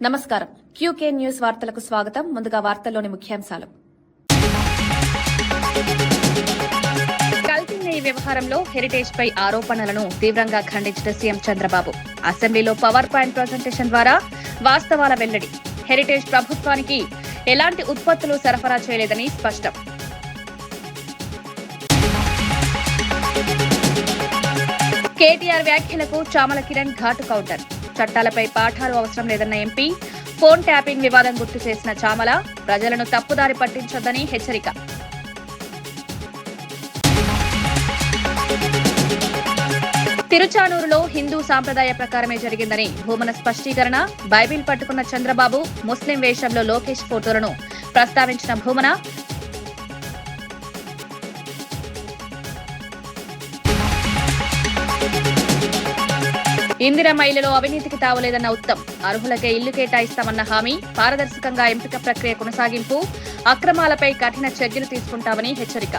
నమస్కారం. QK news వార్తలకు స్వాగతం. ముందుగా వార్తల్లోని ముఖ్యాంశాలు. కల్తీ నెయ్యి వ్యవహారంలో హెరిటేజ్ పై ఆరోపణలను తీవ్రంగా ఖండించిన సీఎం చంద్రబాబు అసెంబ్లీలో పవర్ పాయింట్ ప్రజెంటేషన్ ద్వారా వాస్తవాల వెల్లడి. హెరిటేజ్ ప్రభుత్వానికి ఎలాంటి ఉత్పత్తులు సరఫరా చేయలేదని స్పష్టం. కేటీఆర్ వ్యాఖ్యలకు చామల కిరణ్ ఘాటు కౌంటర్. చట్టాలపై పాఠాలు అవసరం లేదన్న ఎంపీ, ఫోన్ ట్యాపింగ్ వివాదం గుర్తు చేసిన చామల ప్రజలను తప్పుదారి పట్టించొద్దని హెచ్చరిక. తిరుచానూరులో హిందూ సాంప్రదాయ ప్రకారమే జరిగిందని భూమన స్పష్టీకరణ. బైబిల్ పట్టుకున్న చంద్రబాబు, ముస్లిం వేషంలో లోకేష్ ఫోటోలను ప్రస్తావించిన భూమన. ఇందిరమ్మ ఇళ్లలో అవినీతికి తావులేదన్న ఉత్తమ్, అర్హులకే ఇల్లు కేటాయిస్తామన్న హామీ. పారదర్శకంగా ఎంపిక ప్రక్రియ కొనసాగింపు. అక్రమాలపై కఠిన చర్యలు తీసుకుంటామని హెచ్చరిక.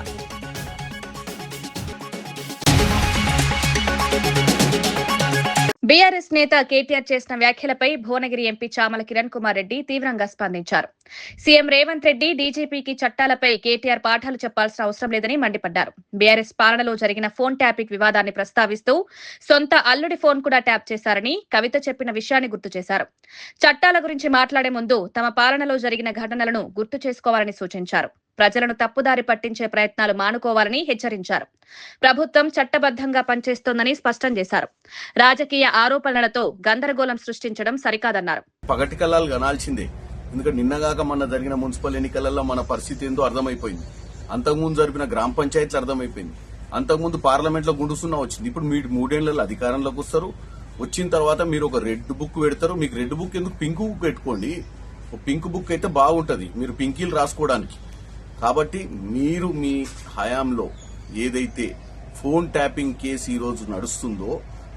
బీఆర్ఎస్ నేత కేటీఆర్ చేసిన వ్యాఖ్యలపై భువనగిరి ఎంపీ చామల కిరణ్ కుమార్ రెడ్డి తీవ్రంగా స్పందించారు. సీఎం రేవంత్ రెడ్డి, డీజీపీకి చట్టాలపై కేటీఆర్ పాఠాలు చెప్పాల్సిన అవసరం లేదని మండిపడ్డారు. బీఆర్ఎస్ పాలనలో జరిగిన ఫోన్ ట్యాపింగ్ వివాదాన్ని ప్రస్తావిస్తూ సొంత అల్లుడి ఫోన్ కూడా ట్యాప్ చేశారని కవిత చెప్పిన విషయాన్ని గుర్తు చేశారు. చట్టాల గురించి మాట్లాడే ముందు తమ పాలనలో జరిగిన ఘటనలను గుర్తు చేసుకోవాలని సూచించారు. ప్రజలను తప్పుదారి పట్టించే ప్రయత్నాలు మానుకోవాలని హెచ్చరించారు. ప్రభుత్వం చట్టబద్దంగా పనిచేస్తోందని స్పష్టం చేశారు. రాజకీయ ఆరోపణలతో గందరగోళం సృష్టించడం సరికాదన్నారు. పగటి కల్లాలు కనాల్సిందే. ఎందుకంటే నిన్నగాక మొన్న జరిగిన మున్సిపల్ ఎన్నికలలో మన పరిస్థితి ఏందో అర్థమైపోయింది. అంతకుముందు జరిపిన గ్రామ పంచాయతీలు అర్థమైపోయింది. అంతకుముందు పార్లమెంట్ లో గుండుసున్నా వచ్చింది. ఇప్పుడు మీరు 3 ఏళ్లలో అధికారంలోకి వస్తారు. వచ్చిన తర్వాత మీరు ఒక రెడ్ బుక్ పెడతారు. మీకు రెడ్ బుక్ ఎందుకు, పింక్ బుక్ పెట్టుకోండి. పింక్ బుక్ అయితే బాగుంటది, మీరు పింకీలు రాసుకోవడానికి. కాబట్టి మీరు మీ హయాంలో ఏదైతే ఫోన్ ట్యాపింగ్ కేసు ఈ రోజు నడుస్తుందో,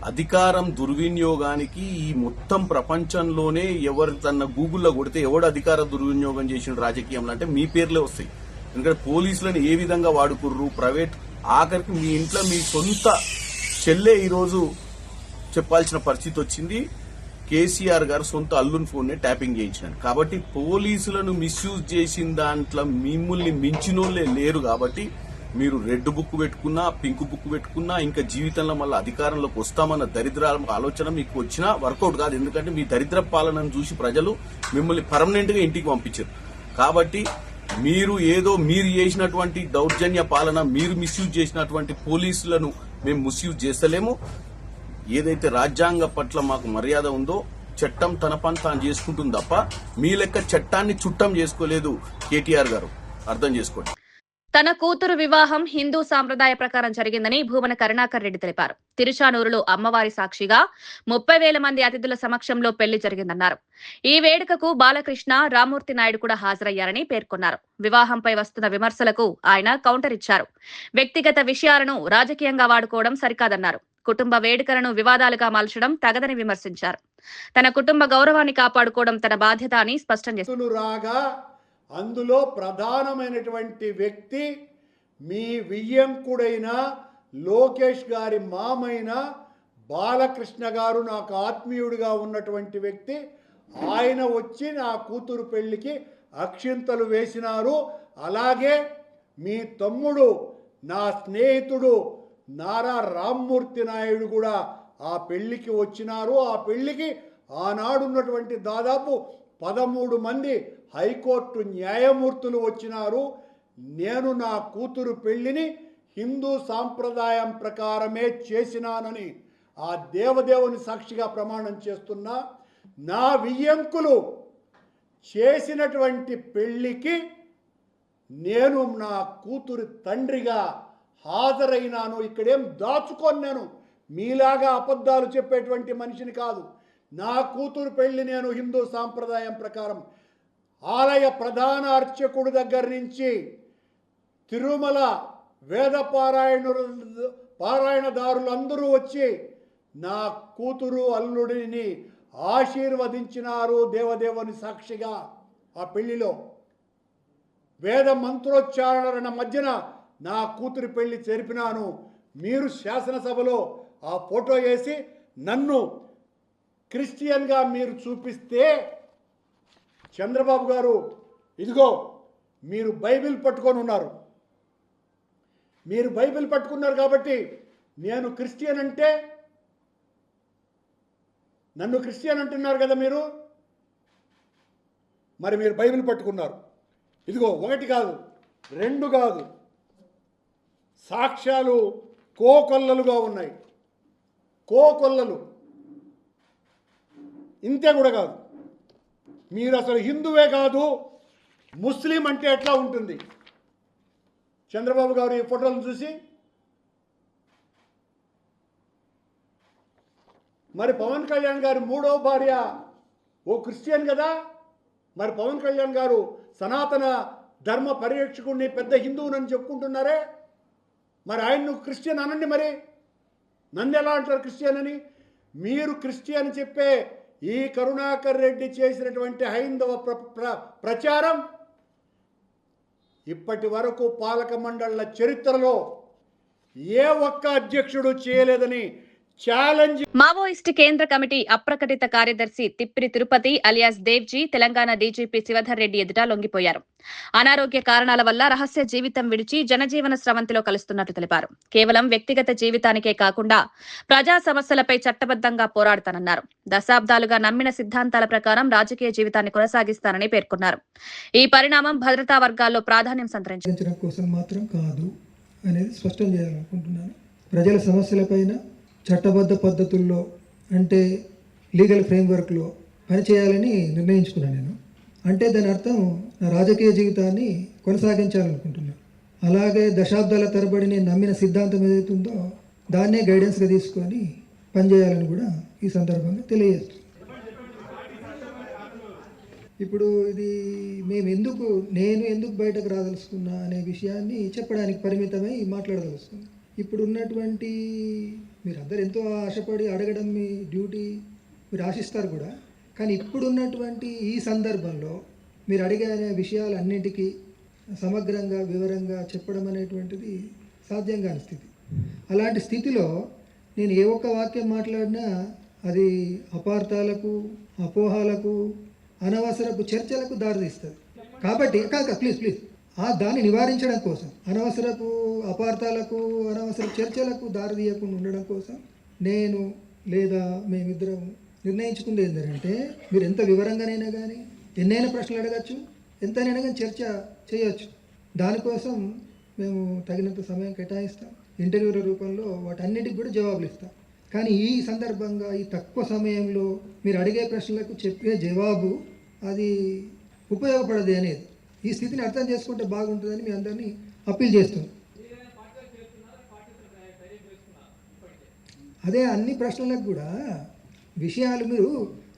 అధికారం దుర్వినియోగానికి ఈ మొత్తం ప్రపంచంలోనే ఎవరు తన గూగుల్లో కొడితే ఎవడు అధికార దుర్వినియోగం చేసిన రాజకీయంలో అంటే మీ పేర్లే వస్తాయి. ఎందుకంటే పోలీసులను ఏ విధంగా వాడుకుర్రు, ప్రైవేట్, ఆఖరికి మీ ఇంట్లో మీ సొంత చెల్లె ఈరోజు చెప్పాల్సిన పరిస్థితి వచ్చింది. కేసీఆర్ గారు సొంత అల్లుని ఫోన్ నే ట్యాపింగ్ చేయించినారు. కాబట్టి పోలీసులను మిస్యూజ్ చేసిన దాంట్లో మిమ్మల్ని మించినోళ్లే లేరు. కాబట్టి మీరు రెడ్ బుక్ పెట్టుకున్నా, పింక్ బుక్ పెట్టుకున్నా, ఇంకా జీవితంలో మళ్ళీ అధికారంలోకి వస్తామన్న దరిద్ర ఆలోచన మీకు వచ్చినా వర్కౌట్ కాదు. ఎందుకంటే మీ దరిద్ర పాలనను చూసి ప్రజలు మిమ్మల్ని పర్మనెంట్ గా ఇంటికి పంపించారు. కాబట్టి మీరు చేసినటువంటి దౌర్జన్య పాలన, మీరు మిస్యూజ్ చేసినటువంటి పోలీసులను మేము మిస్యూజ్ చేస్తలేము. ఏదైతే రాజ్యాంగ పట్ల మాకు మర్యాద ఉందో చట్టం తన పని తాను చేసుకుంటుంది తప్ప మీ లెక్క చట్టాన్ని చుట్టం చేసుకోలేదు కేటీఆర్ గారు, అర్థం చేసుకోండి. తన కూతురు వివాహం హిందూ సాంప్రదాయ ప్రకారం జరిగిందని భూమన కరుణాకర్ రెడ్డి తెలిపారు. తిరుచానూరులో అమ్మవారి సాక్షిగా 30,000 మంది అతిథుల సమక్షంలో పెళ్లి జరిగిందన్నారు. ఈ వేడుకకు బాలకృష్ణ, రామ్మూర్తి నాయుడు కూడా హాజరయ్యారని పేర్కొన్నారు. వివాహంపై వస్తున్న విమర్శలకు ఆయన కౌంటర్ ఇచ్చారు. వ్యక్తిగత విషయాలను రాజకీయంగా వాడుకోవడం సరికాదన్నారు. కుటుంబ వేడుకలను వివాదాలుగా మలచడం తగదని విమర్శించారు. తన కుటుంబ గౌరవాన్ని కాపాడుకోవడం తన బాధ్యత అని స్పష్టం చేశారు. అందులో ప్రధానమైనటువంటి వ్యక్తి మీ వియ్యంకుడైన లోకేష్ గారి మామైన బాలకృష్ణ గారు, నాకు ఆత్మీయుడిగా ఉన్నటువంటి వ్యక్తి. ఆయన వచ్చి నా కూతురు పెళ్లికి అక్షింతలు వేసినారు. అలాగే మీ తమ్ముడు, నా స్నేహితుడు నారా రామ్మూర్తి నాయుడు కూడా ఆ పెళ్లికి వచ్చినారు. ఆ పెళ్లికి ఆనాడున్నటువంటి దాదాపు 13 మంది హైకోర్టు న్యాయమూర్తులు వచ్చినారు. నేను నా కూతురు పెళ్లిని హిందూ సాంప్రదాయం ప్రకారమే చేసినానని ఆ దేవదేవుని సాక్షిగా ప్రమాణం చేస్తున్నా. నా వియ్యంకులు చేసినటువంటి పెళ్లికి నేను నా కూతురు తండ్రిగా హాజరైనాను. ఇక్కడేం దాచుకొని నేను మీలాగా అబద్ధాలు చెప్పేటువంటి మనిషిని కాదు. నా కూతురు పెళ్లి నేను హిందూ సాంప్రదాయం ప్రకారం ఆలయ ప్రధాన అర్చకుడి దగ్గర నుంచి తిరుమల వేద పారాయణదారులందరూ వచ్చి నా కూతురు అల్లుడిని ఆశీర్వదించినారు దేవదేవుని సాక్షిగా. ఆ పెళ్లిలో వేద మంత్రోచ్చారణ మధ్యన నా కూతురి పెళ్లి జరిపినాను. మీరు శాసనసభలో ఆ ఫోటో వేసి నన్ను క్రిస్టియన్గా మీరు చూపిస్తే చంద్రబాబు గారు ఇదిగో మీరు బైబిల్ పట్టుకొని ఉన్నారు, మీరు బైబిల్ పట్టుకున్నారు కాబట్టి నేను క్రిస్టియన్ అంటే, నన్ను క్రిస్టియన్ అంటున్నారు కదా మీరు, మరి మీరు బైబిల్ పట్టుకున్నారు. ఇదిగో ఒకటి కాదు, రెండు కాదు, సాక్ష్యాలు కోకొల్లలుగా ఉన్నాయి, కోకొల్లలు. ఇంతే కూడా కాదు, మీరు అసలు హిందువే కాదు ముస్లిం అంటే ఎట్లా ఉంటుంది? చంద్రబాబు గారు ఈ ఫోటోలను చూసి మరి పవన్ కళ్యాణ్ గారు మూడవ భార్య ఓ క్రిస్టియన్ కదా, మరి పవన్ కళ్యాణ్ గారు సనాతన ధర్మ పరిరక్షకుడిని పెద్ద హిందువునని చెప్పుకుంటున్నారే, మరి ఆయన్ను క్రిస్టియన్ అనండి, మరి నన్ను ఎలా అంటారు క్రిస్టియన్ అని? మీరు క్రిస్టియన్ చెప్పే ఈ కరుణాకర్ రెడ్డి చేసినటువంటి హైందవ ప్రచారం ఇప్పటి వరకు పాలక మండళ్ల చరిత్రలో ఏ ఒక్క అధ్యక్షుడు చేయలేదని ఛాలెంజ్. మావోయిస్టు కేంద్ర కమిటీ అప్రకటిత కార్యదర్శి తిప్పిరి తిరుపతి అలియాస్ దేవ్జీ తెలంగాణ డీజీపీ శివధర్ రెడ్డి ఎదుట లొంగిపోయారు. అనారోగ్య కారణాల వల్ల రహస్య జీవితం విడిచి జనజీవన స్రవంతిలో కలుస్తున్నట్లు తెలిపారు. కేవలం వ్యక్తిగత జీవితానికే కాకుండా ప్రజా సమస్యలపై చట్టబద్దంగా పోరాడతానన్నారు. దశాబ్దాలుగా నమ్మిన సిద్ధాంతాల ప్రకారం రాజకీయ జీవితాన్ని కొనసాగిస్తానని పేర్కొన్నారు. ఈ పరిణామం భద్రతా వర్గాల్లో ప్రాధాన్యం సంతరించడం కోసం మాత్రం కాదు అనేది స్పష్టం చేయాలనుకుంటున్నాను. ప్రజల సమస్యలపైన చట్టబద్ధ పద్ధతుల్లో అంటే లీగల్ ఫ్రేమ్వర్క్లో పనిచేయాలని నిర్ణయించుకున్నాను నేను. అంటే దాని అర్థం నా రాజకీయ జీవితాన్ని కొనసాగించాలనుకుంటున్నాను. అలాగే దశాబ్దాల తరబడి నేను నమ్మిన సిద్ధాంతం ఏదైతుందో దాన్నే గైడెన్స్గా తీసుకొని పనిచేయాలని కూడా ఈ సందర్భంగా తెలియజేస్తుంది. ఇప్పుడు ఇది నేను ఎందుకు బయటకు రాదలుచుకున్నా అనే విషయాన్ని చెప్పడానికి పరిమితమై మాట్లాడదలుచుకున్నాను. ఇప్పుడు ఉన్నటువంటి మీరందరూ ఎంతో ఆశపడి అడగడం మీ డ్యూటీ, మీరు ఆశిస్తారు కూడా. కానీ ఇప్పుడున్నటువంటి ఈ సందర్భంలో మీరు అడిగే విషయాలన్నింటికీ సమగ్రంగా వివరంగా చెప్పడం అనేటువంటిది సాధ్యం కాని స్థితి. అలాంటి స్థితిలో నేను ఏ ఒక్క వాక్యం మాట్లాడినా అది అపార్థాలకు, అపోహాలకు, అనవసరపు చర్చలకు దారితీస్తుంది. కాబట్టి ప్లీజ్ దాన్ని నివారించడం కోసం, అనవసరపు అపార్థాలకు, అనవసర చర్చలకు దారితీయకుండా ఉండడం కోసం నేను లేదా మేమిద్దరం నిర్ణయించుకుంది ఏంటంటే, మీరు ఎంత వివరంగానైనా కానీ ఎన్నైనా ప్రశ్నలు అడగచ్చు, ఎంతైనా కానీ చర్చ చేయొచ్చు. దానికోసం మేము తగినంత సమయం కేటాయిస్తాం. ఇంటర్వ్యూల రూపంలో వాటన్నిటికి కూడా జవాబులు ఇస్తాం. కానీ ఈ సందర్భంగా ఈ తక్కువ సమయంలో మీరు అడిగే ప్రశ్నలకు చెప్పే జవాబు అది ఉపయోగపడదు అనేది ఈ స్థితిని అర్థం చేసుకుంటే బాగుంటుందని మీ అందరినీ అప్పీల్ చేస్తున్నాం. అదే అన్ని ప్రశ్నలకు కూడా విషయాలు మీరు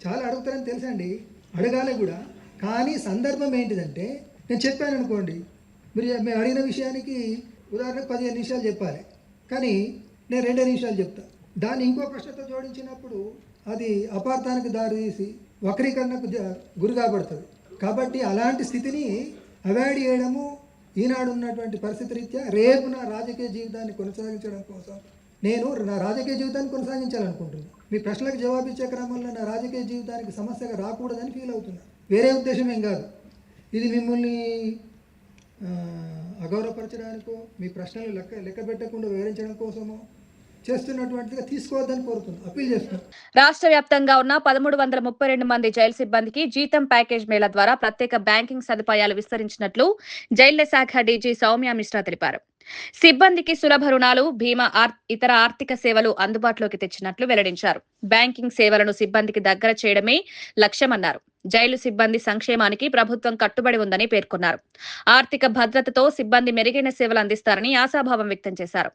చాలా అడుగుతారని తెలుసండి, అడగాలి కూడా. కానీ సందర్భం ఏంటిదంటే, నేను చెప్పాను అనుకోండి, మేము అడిగిన విషయానికి ఉదాహరణకు 15 నిమిషాలు చెప్పాలి, కానీ నేను 2 నిమిషాలు చెప్తాను. దాన్ని ఇంకో ప్రశ్నతో జోడించినప్పుడు అది అపార్థానికి దారితీసి వక్రీకరణకు గురి కాబడుతుంది. కాబట్టి అలాంటి స్థితిని అవాయిడ్ చేయడము ఈనాడు ఉన్నటువంటి పరిస్థితి రీత్యా రేపు నా రాజకీయ జీవితాన్ని కొనసాగించడం కోసం నేను నా రాజకీయ జీవితాన్ని కొనసాగించాలనుకుంటున్నాను. మీ ప్రశ్నలకు జవాబిచ్చే క్రమంలో నా రాజకీయ జీవితానికి సమస్యగా రాకూడదని ఫీల్ అవుతున్నా. వేరే ఉద్దేశం ఏం కాదు. ఇది మిమ్మల్ని అగౌరవపరచడానికో, మీ ప్రశ్నలు లెక్క పెట్టకుండా వివరించడం కోసమో చేస్తున్నటువంటిగా తీసుకోవద్దని కోరుతున్నాను, అప్పీల్ చేస్తున్నాను. రాష్ట్ర వ్యాప్తంగా ఉన్న 1332 మంది జైలు సిబ్బందికి జీతం ప్యాకేజ్ మేళా ద్వారా ప్రత్యేక బ్యాంకింగ్ సదుపాయాలు విస్తరించినట్లు జైళ్ల శాఖ డీజీ సౌమ్య మిశ్రా తెలిపారు. సిబ్బందికి సులభ రుణాలు, బీమా, ఇతర ఆర్థిక సేవలు అందుబాటులోకి తెచ్చినట్లు వెల్లడించారు. బ్యాంకింగ్ సేవలను సిబ్బందికి దగ్గర చేయడమే లక్ష్యమన్నారు. జైలు సిబ్బంది సంక్షేమానికి ప్రభుత్వం కట్టుబడి ఉందని పేర్కొన్నారు. ఆర్థిక భద్రతతో సిబ్బంది మెరుగైన సేవలు అందిస్తారని ఆశాభావం వ్యక్తం చేశారు.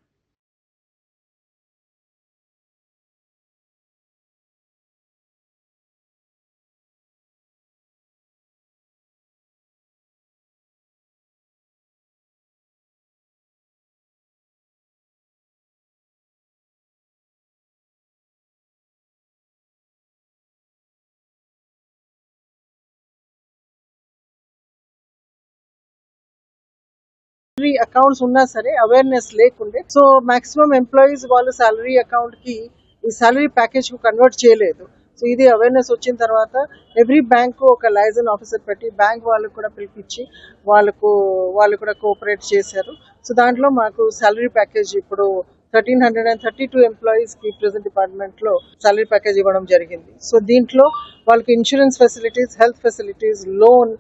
అకౌంట్స్ ఉన్నా సరే అవేర్నెస్ లేకుండే, సో మాక్సిమం ఎంప్లాయీస్ వాళ్ళు సాలరీ అకౌంట్ కి ఈ సాలరీ ప్యాకేజ్ కు కన్వర్ట్ చేయలేదు. సో ఇది అవేర్నెస్ వచ్చిన తర్వాత ఎవ్రీ బ్యాంకు ఒక లైజన్ ఆఫీసర్ పెట్టి బ్యాంక్ వాళ్ళకు కూడా పిలిపించి వాళ్ళు కూడా కోఆపరేట్ చేశారు. సో దాంట్లో మాకు సాలరీ ప్యాకేజ్ ఇప్పుడు 1332 ఎంప్లాయీస్ కి ప్రెజెంట్ డిపార్ట్మెంట్ లో సాలరీ ప్యాకేజ్ ఇవ్వడం జరిగింది. సో దీంట్లో వాళ్ళకి insurance facilities, health facilities, loan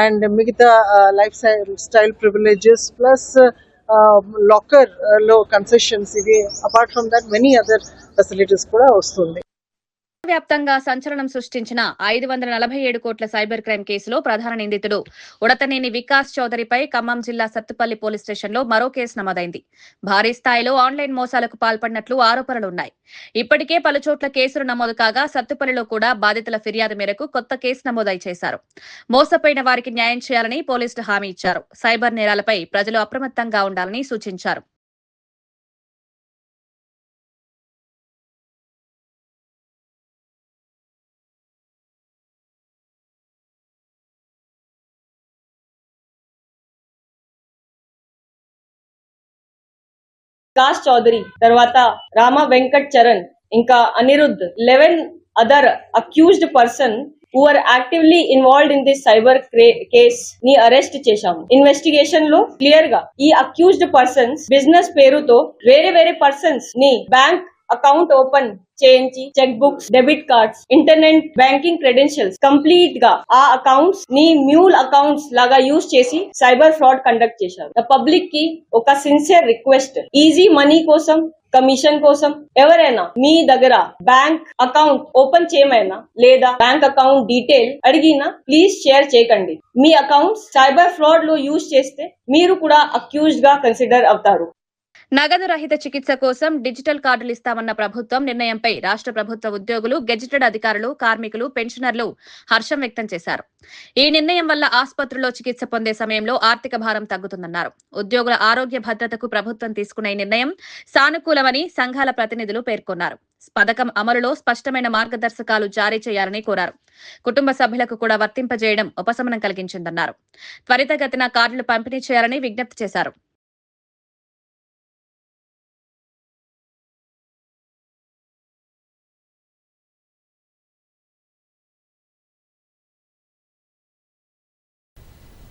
and మిగతా lifestyle privileges plus locker లో కన్సెషన్స్, ఇవి apart from that many other facilities కూడా వస్తుంది. వ్యాప్తంగా సంచలనం సృష్టించిన 547 కోట్ల సైబర్ క్రైమ్ కేసులో ప్రధాన నిందితుడు ఉడతనేని వికాస్ చౌదరిపై ఖమ్మం జిల్లా సత్తుపల్లి పోలీస్ స్టేషన్లో మరో కేసు నమోదైంది. భారీ స్థాయిలో ఆన్లైన్ మోసాలకు పాల్పడినట్లు ఆరోపణలున్నాయి. ఇప్పటికే పలుచోట్ల కేసులు నమోదు కాగా సత్తుపల్లిలో కూడా బాధితుల ఫిర్యాదు మేరకు కొత్త కేసు నమోదు చేశారు. మోసపోయిన వారికి న్యాయం చేయాలని పోలీసులు హామీ ఇచ్చారు. సైబర్ నేరాలపై ప్రజలు అప్రమత్తంగా ఉండాలని సూచించారు. వికాస్ చౌదరి తర్వాత రామ వెంకట్ చరణ్ ఇంకా Anirudh 11 other accused person who are actively involved in this cyber case ని అరెస్ట్ చేశాము. ఇన్వెస్టిగేషన్ లో క్లియర్ గా ఈ అక్యూజ్డ్ పర్సన్స్ బిజినెస్ పేరుతో వేరే పర్సన్స్ ని బ్యాంక్ అకౌంట్ ఓపెన్ చేయించి check books, debit cards, internet banking credentials complete గా ఆ అకౌంట్స్ ని మ్యూల్ అకౌంట్స్ లాగా యూజ్ చేసి సైబర్ ఫ్రాడ్ కండక్ట్ చేశారు. పబ్లిక్ కి ఒక సిన్సియర్ రిక్వెస్ట్, ఈజీ మనీ కోసం, కమిషన్ కోసం ఎవరైనా మీ దగ్గర బ్యాంక్ అకౌంట్ ఓపెన్ చేయమైనా లేదా బ్యాంక్ అకౌంట్ డీటెయిల్ అడిగినా ప్లీజ్ షేర్ చేయకండి. మీ అకౌంట్స్ సైబర్ ఫ్రాడ్ లో యూజ్ చేస్తే మీరు కూడా అక్యూజ్డ్ గా కన్సిడర్ అవుతారు. నగదు రహిత చికిత్స కోసం డిజిటల్ కార్డులు ఇస్తామన్న ప్రభుత్వం నిర్ణయంపై రాష్ట్ర ప్రభుత్వ ఉద్యోగులు, గెజిటెడ్ అధికారులు, కార్మికులు, పెన్షనర్లు హర్షం వ్యక్తం చేశారు. ఈ నిర్ణయం వల్ల ఆసుపత్రుల్లో చికిత్స పొందే సమయంలో ఆర్థిక భారం తగ్గుతుందన్నారు. ఉద్యోగుల ఆరోగ్య భద్రతకు ప్రభుత్వం తీసుకున్న ఈ నిర్ణయం సానుకూలమని సంఘాల ప్రతినిధులు పేర్కొన్నారు. పథకం అమలులో స్పష్టమైన మార్గదర్శకాలు జారీ చేయాలని కోరారు. కుటుంబ సభ్యులకు కూడా వర్తింపజేయడం ఉపశమనం కలిగించిందన్నారు. త్వరితగతిన కార్డులు పంపిణీ చేయాలని విజ్ఞప్తి చేశారు.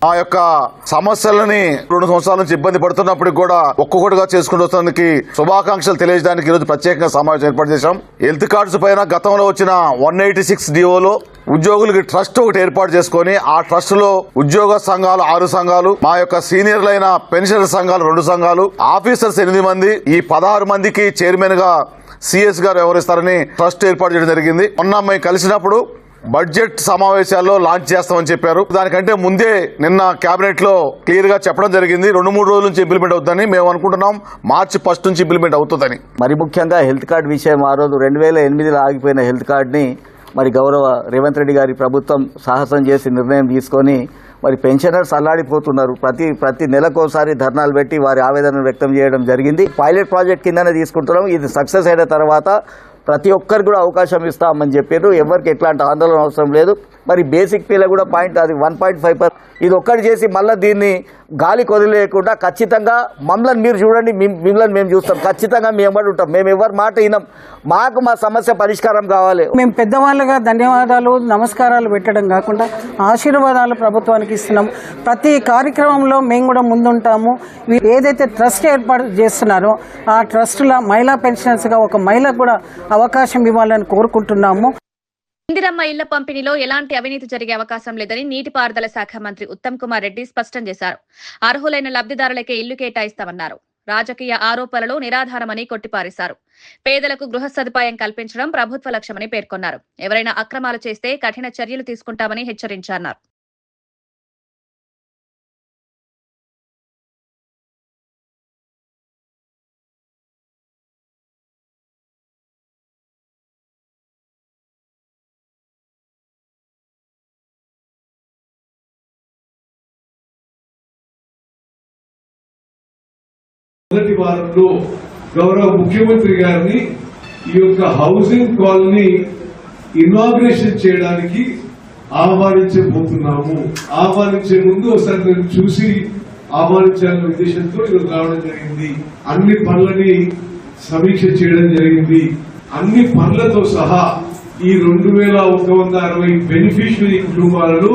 ఆ యొక్క సమస్యలని 2 సంవత్సరాల నుంచి ఇబ్బంది పడుతున్నప్పుడు కూడా ఒక్కొక్కటిగా చేసుకుంటూ వస్తున్నందుకు శుభాకాంక్షలు తెలియజేయడానికి ఈరోజు ప్రత్యేకంగా సమావేశం ఏర్పాటు చేశాం. హెల్త్ కార్డ్స్ పైన గతంలో వచ్చిన 186 డిఓలో ఉద్యోగులకి ట్రస్ట్ ఒకటి ఏర్పాటు చేసుకుని ఆ ట్రస్ట్ లో ఉద్యోగ సంఘాలు 6 సంఘాలు, మా యొక్క సీనియర్లైన పెన్షనర్ సంఘాలు 2 సంఘాలు, ఆఫీసర్స్ 8 మంది, ఈ 16 మందికి చైర్మన్ గా సిఎస్ గారు వ్యవహరిస్తారని ట్రస్ట్ ఏర్పాటు చేయడం జరిగింది. మొన్న మేము కలిసినప్పుడు బడ్జెట్ సమావేశాల్లో లాంచ్ చేస్తామని చెప్పారు. దానికంటే ముందే నిన్న కేబినెట్ లో క్లియర్ గా చెప్పడం జరిగింది. 2-3 రోజుల నుంచి ఇంప్లిమెంట్ అవుతుందని మేము అనుకుంటున్నాం. మార్చి 1 నుంచి ఇంప్లిమెంట్ అవుతుందని. మరి ముఖ్యంగా హెల్త్ కార్డు విషయం ఆ రోజు 2008లో ఆగిపోయిన హెల్త్ కార్డుని మరి గౌరవ రేవంత్ రెడ్డి గారి ప్రభుత్వం సాహసం చేసి నిర్ణయం తీసుకొని మరి పెన్షనర్స్ అల్లాడిపోతున్నారు. ప్రతి నెలకోసారి ధర్నాలు పెట్టి వారి ఆవేదనను వ్యక్తం చేయడం జరిగింది. పైలట్ ప్రాజెక్ట్ కిందనే తీసుకుంటున్నాం. ఇది సక్సెస్ అయిన తర్వాత ప్రతి ఒక్కరికి కూడా అవకాశం ఇస్తామని చెప్పారు. ఎవరికి ఎట్లాంటి ఆందోళన అవసరం లేదు. మరి బేసిక్ పీలో కూడా పాయింట్ అది 1.5%. ఇది ఒక్కటి చేసి మళ్ళీ దీన్ని గాలి కొదిలేయకుండా ఖచ్చితంగా మమ్మల్ని మీరు చూడండి, మిమ్మల్ని మేము చూస్తాం, ఖచ్చితంగా మేము ఎంబడి ఉంటాం. మేము ఎవరి మాట వినం. మాకు మా సమస్య పరిష్కారం కావాలి. మేము పెద్దవాళ్ళుగా ధన్యవాదాలు, నమస్కారాలు పెట్టడం కాకుండా ఆశీర్వాదాలు ప్రభుత్వానికి ఇస్తున్నాం. ప్రతి కార్యక్రమంలో మేము కూడా ముందుంటాము. ఏదైతే ట్రస్ట్ ఏర్పాటు చేస్తున్నారో ఆ ట్రస్టుల మహిళా పెన్షనర్స్గా ఒక మహిళకు కూడా అవకాశం ఇవ్వాలని కోరుకుంటున్నాము. ఇందిరమ్మ ఇళ్ల పంపిణీలో ఎలాంటి అవినీతి జరిగే అవకాశం లేదని నీటిపారుదల శాఖ మంత్రి ఉత్తమ్ కుమార్ రెడ్డి స్పష్టం చేశారు. అర్హులైన లబ్ధిదారులకే ఇల్లు కేటాయిస్తామన్నారు. రాజకీయ ఆరోపణలు నిరాధారమని కొట్టిపారేశారు. పేదలకు గృహ సదుపాయం కల్పించడం ప్రభుత్వ లక్ష్యమని పేర్కొన్నారు. ఎవరైనా అక్రమాలు చేస్తే కఠిన చర్యలు తీసుకుంటామని హెచ్చరించారు. మొదటి వారంలో గౌరవ ముఖ్యమంత్రి గారిని ఈ యొక్క హౌసింగ్ కాలనీ ఇనాగ్రేషన్ చేయడానికి ఆహ్వానించబోతున్నాము. ఆహ్వానించే ముందు ఒకసారి నేను చూసి ఆహ్వానించాలనే ఉద్దేశంతో ఈరోజు రావడం జరిగింది. అన్ని పనులని సమీక్ష చేయడం జరిగింది. అన్ని పనులతో సహా ఈ 2160 బెనిఫిషియరీ కుటుంబాలను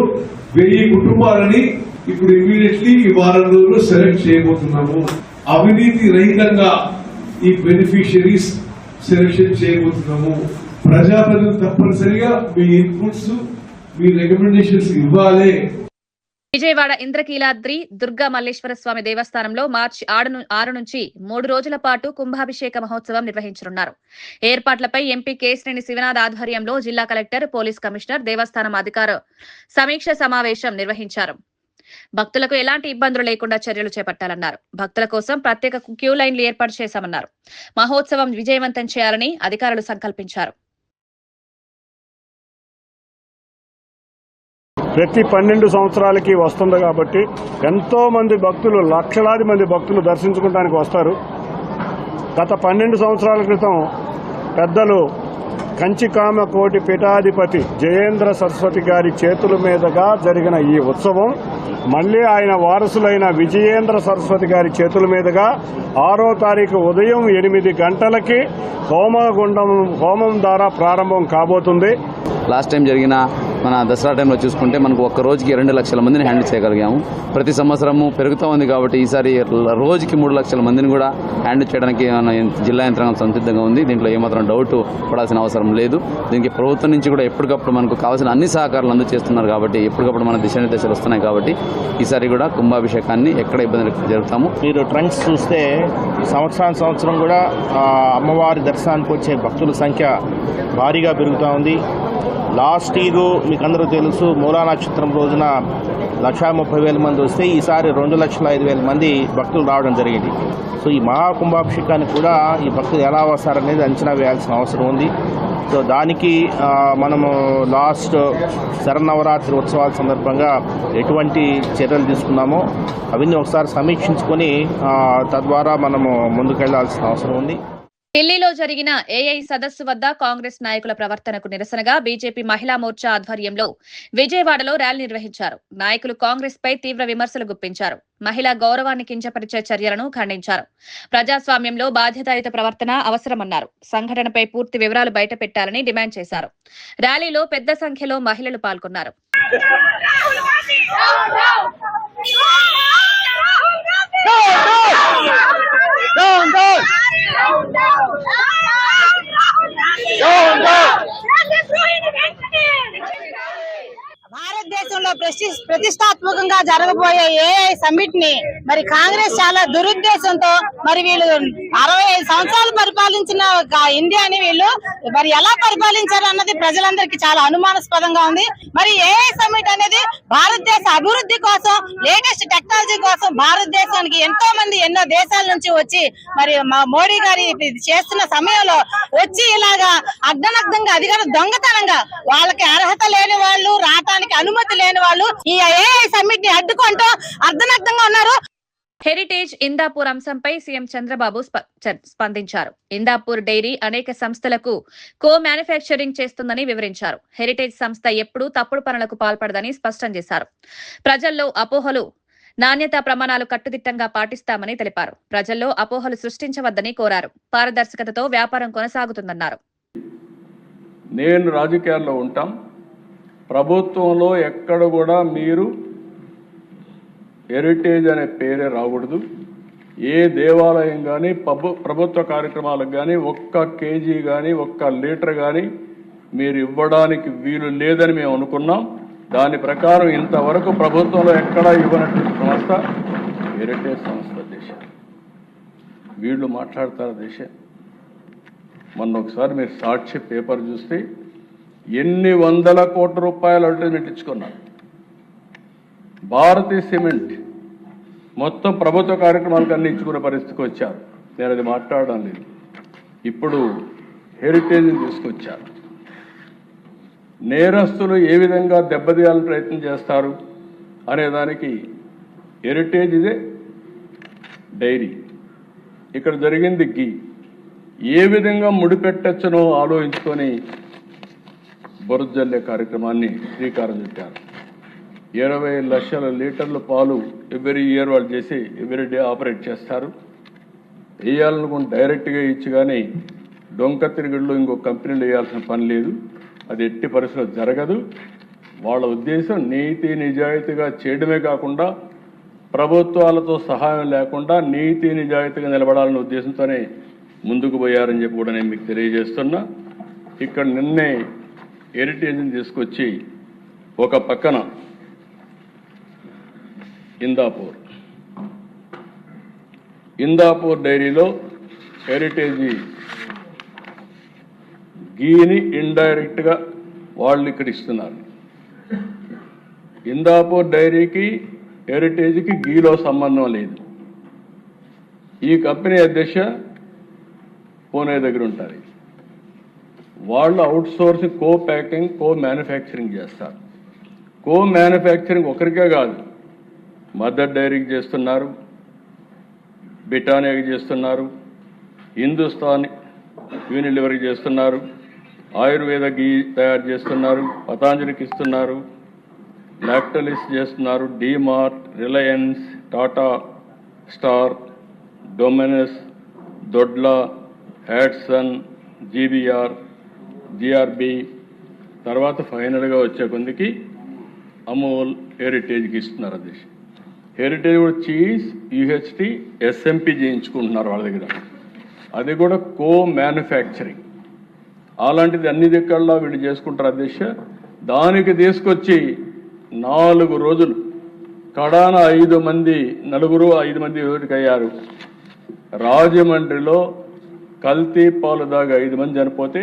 1000 కుటుంబాలని ఇప్పుడు ఇమీడియట్లీ ఈ వారం రోజుల్లో సెలెక్ట్ చేయబోతున్నాము. అవినీతి రహితంగా ఈ బెనిఫిషియరీస్ సెలెక్షన్ చేయబోతున్నాము. ప్రజాప్రతినిధులు తప్పనిసరిగా మీ ఇన్పుట్స్, మీ రికమెండేషన్స్ ఇవ్వాలి. విజయవాడ ఇంద్రకీలాద్రి దుర్గా మల్లేశ్వర స్వామి దేవస్థానంలో మార్చి 6 నుంచి 3 రోజుల పాటు కుంభాభిషేక మహోత్సవం నిర్వహించనున్నారు. ఏర్పాట్లపై ఎంపీ కేశినేని శివనాథ్ ఆధ్వర్యంలో జిల్లా కలెక్టర్, పోలీస్ కమిషనర్, దేవస్థానం అధికారులు సమీక్ష సమావేశం నిర్వహించారు. భక్తులకు ఎలాంటి ఇబ్బందులు లేకుండా చర్యలు చేపట్టాలన్నారు. భక్తుల కోసం ప్రత్యేక క్యూ లైన్లు ఏర్పాటు చేశామన్నారు. మహోత్సవం విజయవంతం చేయాలని అధికారులు సంకల్పించారు. ప్రతి 12 సంవత్సరాలకి వస్తుంది కాబట్టి ఎంతో మంది భక్తులు, లక్షలాది మంది భక్తులు దర్శించుకోవడానికి వస్తారు. గత 12 సంవత్సరాల క్రితం పెద్దలు కంచికామ కోటి పీఠాధిపతి జయేంద్ర సరస్వతి గారి చేతుల మీదుగా జరిగిన ఈ ఉత్సవం మళ్లీ ఆయన వారసులైన విజయేంద్ర సరస్వతి గారి చేతుల మీదుగా 6వ తారీఖు ఉదయం 8 గంటలకి హోమం ద్వారా ప్రారంభం కాబోతుంది. లాస్ట్ టైం జరిగిన మన దసరా టైంలో చూసుకుంటే మనకు ఒక్క రోజుకి 2 లక్షల మందిని హ్యాండిల్ చేయగలిగాము. ప్రతి సంవత్సరము పెరుగుతూ ఉంది కాబట్టి ఈసారి రోజుకి 3 లక్షల మందిని కూడా హ్యాండిల్ చేయడానికి మన జిల్లా యంత్రాంగం సంసిద్ధంగా ఉంది. దీంట్లో ఏమాత్రం డౌట్ పడాల్సిన అవసరం లేదు. దీనికి ప్రభుత్వం నుంచి కూడా ఎప్పటికప్పుడు మనకు కావాల్సిన అన్ని సహకారాలు అందజేస్తున్నారు కాబట్టి ఎప్పటికప్పుడు మన దిశానిర్దేశాలు వస్తున్నాయి కాబట్టి ఈసారి కూడా కుంభాభిషేకాన్ని ఎక్కడ ఇబ్బంది జరుగుతాము. మీరు ట్రెండ్స్ చూస్తే సంవత్సరం కూడా అమ్మవారి దర్శనానికి వచ్చే భక్తుల సంఖ్య భారీగా పెరుగుతూ ఉంది. లాస్ట్ ఇయర్ మీకు అందరూ తెలుసు, మూలా నక్షత్రం రోజున 1,30,000 మంది వస్తే ఈసారి 2,05,000 మంది భక్తులు రావడం జరిగింది. సో ఈ మహాకుంభాభిషేకానికి కూడా ఈ భక్తులు ఎలా వస్తారనేది అంచనా వేయాల్సిన అవసరం ఉంది. సో దానికి మనము లాస్ట్ శరన్నవరాత్రి ఉత్సవాల సందర్భంగా ఎటువంటి చర్యలు తీసుకున్నామో అవన్నీ ఒకసారి సమీక్షించుకొని తద్వారా మనము ముందుకెళ్లాల్సిన అవసరం ఉంది. ఢిల్లీలో జరిగిన ఏఐ సదస్సు వద్ద కాంగ్రెస్ నాయకుల ప్రవర్తనకు నిరసనగా బీజేపీ మహిళా మోర్చా ఆధ్వర్యంలో విజయవాడలో ర్యాలీ నిర్వహించారు. నాయకులు కాంగ్రెస్ పై తీవ్ర విమర్శలు గుప్పించారు. మహిళా గౌరవాన్ని కించపరిచే చర్యలను ఖండించారు. ప్రజాస్వామ్యంలో బాధ్యతాయుత ప్రవర్తన అవసరమన్నారు. సంఘటనపై పూర్తి వివరాలు బయటపెట్టాలని డిమాండ్ చేశారు. ర్యాలీలో పెద్ద సంఖ్యలో మహిళలు పాల్గొన్నారు. భారతదేశంలో ప్రతిష్టాత్మకంగా జరగబోయే ఏఐ సమ్మిట్ ని మరి కాంగ్రెస్ చాలా దురుద్దేశంతో మరి వీళ్ళు 65 సంవత్సరాలు పరిపాలించిన ఇండియాని వీళ్ళు మరి ఎలా పరిపాలించారు అన్నది ప్రజలందరికీ చాలా అనుమానాస్పదంగా ఉంది. మరి ఏఐ సమ్మిట్ అనేది భారతదేశ అభివృద్ధి కోసం, లేటెస్ట్ టెక్నాలజీ కోసం భారతదేశానికి ఎంతో మంది ఎన్నో దేశాల నుంచి వచ్చి మరి మోడీ గారి చేస్తున్న సమయంలో వచ్చి ఇలాగా అర్ధనగ్ధంగా అధికారం దొంగతనంగా వాళ్ళకి అర్హత లేని వాళ్ళు, రావటానికి అనుమతి లేని వాళ్ళు ఈ ఏఐ సమ్మిట్ ని అడ్డుకుంటూ అర్ధనగ్ధంగా ఉన్నారు. హెరిటేజ్ ఇందాపూర్ అంశంపై సీఎం చంద్రబాబు స్పందించారు. ఇందాపూర్ డైరీ అనేక సంస్థలకు కో మ్యానుఫ్యాక్చరింగ్ చేస్తుందని వివరించారు. హెరిటేజ్ సంస్థ ఎప్పుడూ తప్పుడు పనులకు పాల్పడదని స్పష్టం చేశారు. ప్రజల్లో అపోహలు, నాణ్యతా ప్రమాణాలు కట్టుదిట్టంగా పాటిస్తామని తెలిపారు. ప్రజల్లో అపోహలు సృష్టించవద్దని కోరారు. పారదర్శకతతో వ్యాపారం కొనసాగుతుందన్నారు. నేను రాజకీయాల్లో ఉంటాం. ప్రభుత్వంలో ఎక్కడ కూడా మీరు హెరిటేజ్ అనే పేరే రాకూడదు. ఏ దేవాలయం కానీ ప్రభుత్వ కార్యక్రమాలకు కానీ ఒక్క కేజీ కానీ ఒక్క లీటర్ కానీ మీరు ఇవ్వడానికి వీలు లేదని మేము అనుకున్నాం. దాని ప్రకారం ఇంతవరకు ప్రభుత్వంలో ఎక్కడా ఇవ్వనటువంటి సంస్థ హెరిటేజ్ సంస్థ. దేశం వీళ్ళు మాట్లాడతారు. దేశం మొన్న ఒకసారి మీరు సాక్షి పేపర్ చూస్తే ఎన్ని వందల కోట్ల రూపాయలు అడ్వర్టైజ్మెంట్ ఇచ్చుకున్నారు. భారతీయ సిమెంట్ మొత్తం ప్రభుత్వ కార్యక్రమాలకు అన్ని ఇచ్చుకునే పరిస్థితికి వచ్చారు. నేను అది మాట్లాడడం లేదు. ఇప్పుడు హెరిటేజ్ని తీసుకొచ్చారు. నేరస్తులు ఏ విధంగా దెబ్బతీయాలని ప్రయత్నం చేస్తారు అనేదానికి హెరిటేజ్ ఇదే డైరీ, ఇక్కడ జరిగింది గీ. ఏ విధంగా ముడిపెట్టచ్చునో ఆలోచించుకొని బొరుజల్లే కార్యక్రమాన్ని శ్రీకారం చుట్టారు. 20 లక్షల లీటర్ల పాలు ఎవ్రీ ఇయర్ వాళ్ళు చేసి ఎవ్రీ డే ఆపరేట్ చేస్తారు. వేయాలనుకుని డైరెక్ట్గా ఇచ్చి కానీ డొంక తిరుగుళ్ళు ఇంకో కంపెనీలు వేయాల్సిన పని లేదు. అది ఎట్టి పరిస్థితుల్లో జరగదు. వాళ్ళ ఉద్దేశం నీతి నిజాయితీగా చేయడమే కాకుండా ప్రభుత్వాలతో సహాయం లేకుండా నీతి నిజాయితీగా నిలబడాలనే ఉద్దేశంతోనే ముందుకు పోయారని చెప్పి కూడా నేను మీకు తెలియజేస్తున్నా. ఇక్కడ నిన్నే హెరిటేజ్ని తీసుకొచ్చి ఒక పక్కన ఇందాపూర్ డైరీలో హెరిటేజ్ గీని ఇండైరెక్ట్ గా వాళ్ళు ఇక్కడ ఇస్తున్నారు. ఇందాపూర్ డైరీకి హెరిటేజ్కి గీలో సంబంధం లేదు. ఈ కంపెనీ అధ్యక్ష పూణే దగ్గర ఉంటారు. వాళ్ళు అవుట్ సోర్సింగ్, కో ప్యాకింగ్, కో మ్యానుఫ్యాక్చరింగ్ చేస్తారు. కో మ్యానుఫ్యాక్చరింగ్ ఒకరికే కాదు, మదర్ డైరీకి చేస్తున్నారు, బిటానియాకి చేస్తున్నారు, హిందుస్థాన్ యూనిలివర్కి చేస్తున్నారు, ఆయుర్వేద గీ తయారు చేస్తున్నారు, పతాంజలికి ఇస్తున్నారు, లాక్టలిస్ చేస్తున్నారు, డీమార్ట్, రిలయన్స్, టాటా స్టార్, డొమినస్, దొడ్లా, హ్యాట్సన్, జీబీఆర్, జిఆర్బి, తర్వాత ఫైనల్గా వచ్చే కొందికి అమూల్, హెరిటేజ్కి ఇస్తున్నారు. అది హెరిటేజ్ కూడా చీజ్, యూహెచ్టీ, ఎస్ఎంపి చేయించుకుంటున్నారు వాళ్ళ దగ్గర. అది కూడా కో మ్యానుఫ్యాక్చరింగ్. అలాంటిది అన్ని దిక్కల్లో వీళ్ళు చేసుకుంటారు అధ్యక్ష. దానికి తీసుకొచ్చి 4 రోజులు కడాన 5 మంది, 5 మంది అయ్యారు. రాజమండ్రిలో కల్తీ పాలు దాగా 5 మంది చనిపోతే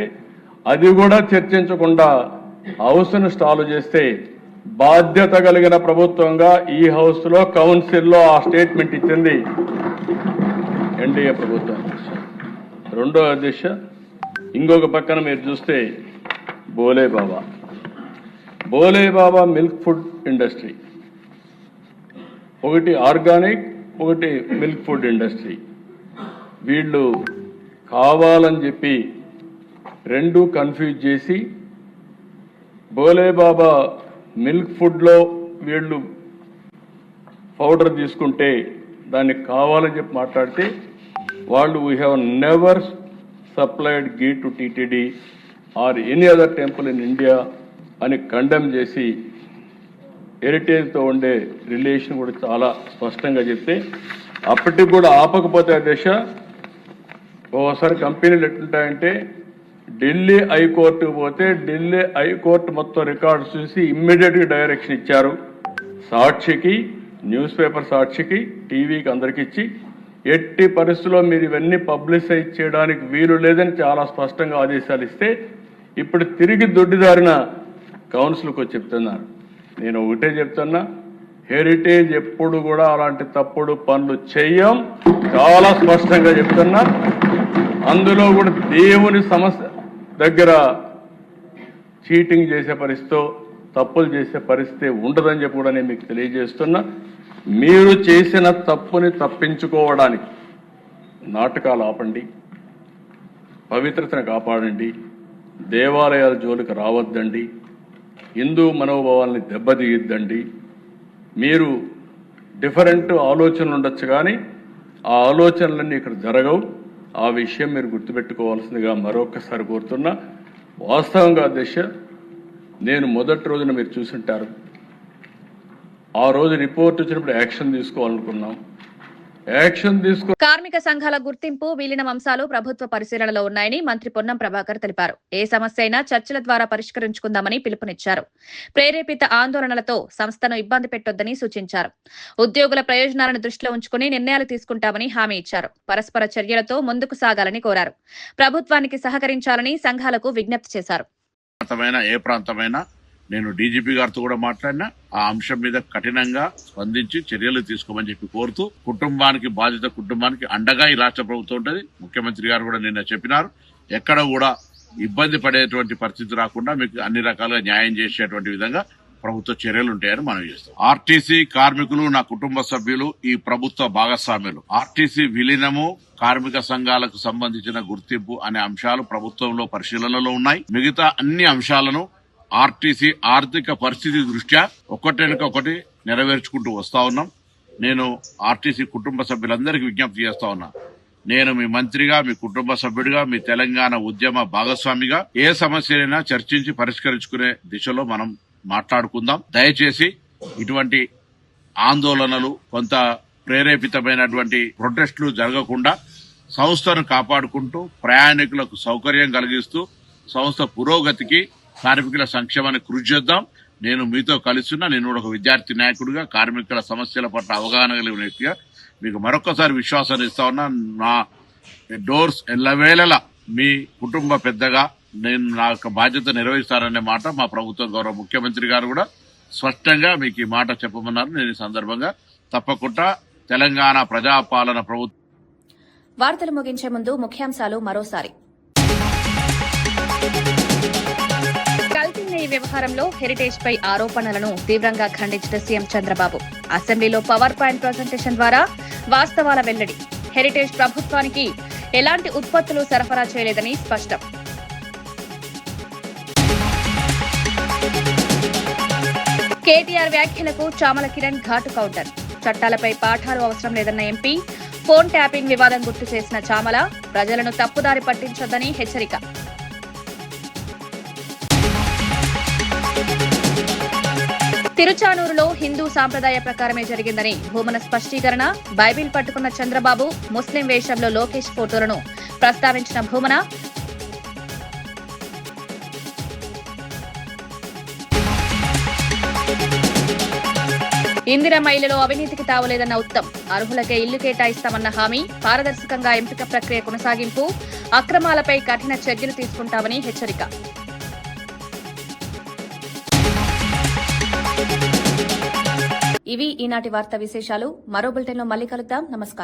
అది కూడా చర్చించకుండా హౌస్ను స్టాల్ చేస్తే బాధ్యత కలిగిన ప్రభుత్వంగా ఈ హౌస్ లో, కౌన్సిల్లో ఆ స్టేట్మెంట్ ఇచ్చింది ఎన్డీఏ ప్రభుత్వం. రెండో అధ్యక్ష, ఇంకొక పక్కన మీరు చూస్తే బోలే బాబా మిల్క్ ఫుడ్ ఇండస్ట్రీ, ఒకటి ఆర్గానిక్, ఒకటి మిల్క్ ఫుడ్ ఇండస్ట్రీ. వీళ్ళు కావాలని చెప్పి 2 కన్ఫ్యూజ్ చేసి బోలే బాబా మిల్క్ ఫుడ్లో వీళ్ళు పౌడర్ తీసుకుంటే దాన్ని కావాలని చెప్పి మాట్లాడితే వాళ్ళు we have never supplied ghee to TTD or any other temple in India అని కండెమ్ చేసి హెరిటేజ్తో ఉండే రిలేషన్ కూడా చాలా స్పష్టంగా చెప్తే అప్పటికి కూడా ఆపకపోతే అధ్యక్ష, ఓసారి కంపెనీలు ఎట్లుంటాయంటే ఢిల్లీ హైకోర్టుకు పోతే ఢిల్లీ హైకోర్టు మొత్తం రికార్డ్స్ చూసి ఇమ్మీడియట్గా డైరెక్షన్ ఇచ్చారు. సాక్షికి, న్యూస్ పేపర్ సాక్షికి, టీవీకి అందరికి ఇచ్చి ఎట్టి పరిస్థితుల్లో మీరు ఇవన్నీ పబ్లిసైజ్ చేయడానికి వీలు లేదని చాలా స్పష్టంగా ఆదేశాలు ఇస్తే ఇప్పుడు తిరిగి దొడ్డిదారిన కౌన్సిల్కి వచ్చి చెప్తున్నారు. నేను ఒకటే చెప్తున్నా, హెరిటేజ్ ఎప్పుడు కూడా అలాంటి తప్పుడు పనులు చెయ్యం, చాలా స్పష్టంగా చెప్తున్నా. అందులో కూడా దేవుని సమస్య దగ్గర చీటింగ్ చేసే పరిస్థితితో, తప్పులు చేసే పరిస్థితి ఉండదని చెప్పి కూడా నేను మీకు తెలియజేస్తున్నా. మీరు చేసిన తప్పుని తప్పించుకోవడానికి నాటకాలు ఆపండి, పవిత్రతను కాపాడండి, దేవాలయాల జోలికి రావద్దండి, హిందూ మనోభావాల్ని దెబ్బతీయద్దండి. మీరు డిఫరెంట్ ఆలోచనలు ఉండొచ్చు కానీ ఆ ఆలోచనలన్నీ ఇక్కడ జరగవు. ఆ విషయం మీరు గుర్తుపెట్టుకోవాల్సిందిగా మరొకసారి కోరుతున్నా. వాస్తవంగా అధ్యక్ష, నేను మొదటి రోజున మీరు చూసుంటారు, ఆ రోజు రిపోర్ట్ వచ్చినప్పుడు యాక్షన్ తీసుకోవాలనుకున్నాం. కార్మిక సంఘాల గుర్తింపు, విలీనం అంశాలు ప్రభుత్వ పరిశీలనలో ఉన్నాయని మంత్రి పొన్నం ప్రభాకర్ తెలిపారు. ఏ సమస్య అయినా చర్చల ద్వారా పరిష్కరించుకుందామని పిలుపునిచ్చారు. ప్రేరేపిత ఆందోళనలతో సంస్థను ఇబ్బంది పెట్టొద్దని సూచించారు. ఉద్యోగుల ప్రయోజనాలను దృష్టిలో ఉంచుకుని నిర్ణయాలు తీసుకుంటామని హామీ ఇచ్చారు. పరస్పర చర్యలతో ముందుకు సాగాలని కోరారు. ప్రభుత్వానికి సహకరించాలని సంఘాలకు విజ్ఞప్తి చేశారు. ఏ ప్రాంతమైనా నేను డీజీపీ గారితో కూడా మాట్లాడినా ఆ అంశం మీద కఠినంగా స్పందించి చర్యలు తీసుకోమని చెప్పి కోరుతూ, కుటుంబానికి అండగా ఈ రాష్ట్ర ప్రభుత్వం ఉంటుంది. ముఖ్యమంత్రి గారు కూడా నిన్న చెప్పినారు, ఎక్కడ కూడా ఇబ్బంది పడేటువంటి పరిస్థితి రాకుండా మీకు అన్ని రకాలుగా న్యాయం చేసేటువంటి విధంగా ప్రభుత్వ చర్యలు ఉంటాయని మనం చేస్తాం. ఆర్టీసీ కార్మికులు నా కుటుంబ సభ్యులు, ఈ ప్రభుత్వ భాగస్వాములు. ఆర్టీసీ విలీనము, కార్మిక సంఘాలకు సంబంధించిన గుర్తింపు అనే అంశాలు ప్రభుత్వంలో పరిశీలనలో ఉన్నాయి. మిగతా అన్ని అంశాలను ఆర్టీసీ ఆర్థిక పరిస్థితి దృష్ట్యా ఒకటి నెరవేర్చుకుంటూ వస్తా ఉన్నాం. నేను ఆర్టీసీ కుటుంబ సభ్యులందరికీ విజ్ఞప్తి చేస్తా ఉన్నా, నేను మీ మంత్రిగా, మీ కుటుంబ సభ్యుడిగా, మీ తెలంగాణ ఉద్యమ భాగస్వామిగా ఏ సమస్యలైనా చర్చించి పరిష్కరించుకునే దిశలో మనం మాట్లాడుకుందాం. దయచేసి ఇటువంటి ఆందోళనలు, కొంత ప్రేరేపితమైనటువంటి ప్రొటెస్టులు జరగకుండా సంస్థను కాపాడుకుంటూ ప్రయాణికులకు సౌకర్యం కలిగిస్తూ సంస్థ పురోగతికి, కార్మికుల సంక్షేమానికి కృషి చేద్దాం. నేను మీతో కలుస్తున్నా. నేను కూడా ఒక విద్యార్థి నాయకుడిగా, కార్మికుల సమస్యల పట్ల అవగాహన కలిగిన వ్యక్తిగా మీకు మరొకసారి విశ్వాసాన్ని ఇస్తా ఉన్నా. నా డోర్స్ ఎల్లవేళలా మీ కుటుంబ పెద్దగా నేను నా యొక్క బాధ్యత నిర్వహిస్తాననే మాట మా ప్రభుత్వం గౌరవ ముఖ్యమంత్రి గారు కూడా స్పష్టంగా మీకు ఈ మాట చెప్పమన్నారు. నేను ఈ సందర్భంగా తప్పకుండా తెలంగాణ ప్రజాపాలన ప్రభుత్వం. వార్తలు ముగించే ముందు ముఖ్యాంశాలు మరోసారి. కల్తీ నెయ్యి వ్యవహారంలో హెరిటేజ్ పై ఆరోపణలను తీవ్రంగా ఖండించిన సీఎం చంద్రబాబు. అసెంబ్లీలో పవర్ పాయింట్ ప్రజెంటేషన్ ద్వారా వాస్తవాల వెల్లడి. హెరిటేజ్ ప్రభుత్వానికి ఎలాంటి ఉత్పత్తులు సరఫరా చేయలేదని స్పష్టం. కేటీఆర్ వ్యాఖ్యలకు చామల కిరణ్ ఘాటు కౌంటర్. చట్టాలపై పాఠాలు అవసరం లేదన్న ఎంపీ. ఫోన్ ట్యాపింగ్ వివాదం గుర్తు చేసిన చామల ప్రజలను తప్పుదారి పట్టించొద్దని హెచ్చరిక. తిరుచానూరులో హిందూ సాంప్రదాయ ప్రకారమే జరిగిందని భూమన స్పష్టీకరణ. బైబిల్ పట్టుకున్న చంద్రబాబు, ముస్లిం వేషంలో లోకేష్ ఫోటోలను ప్రస్తావించిన భూమన. ఇందిరమ్మ ఇళ్లలో అవినీతికి తావులేదన్న ఉత్తమ్. అర్హులకే ఇల్లు కేటాయిస్తామన్న హామీ. పారదర్శకంగా ఎంపిక ప్రక్రియ కొనసాగింపు. అక్రమాలపై కఠిన చర్యలు తీసుకుంటామని హెచ్చరిక. ఇవి ఈనాటి వార్తా విశేషాలు. మరో బులెటిన్లో మళ్ళీ కలుద్దాం. నమస్కారం.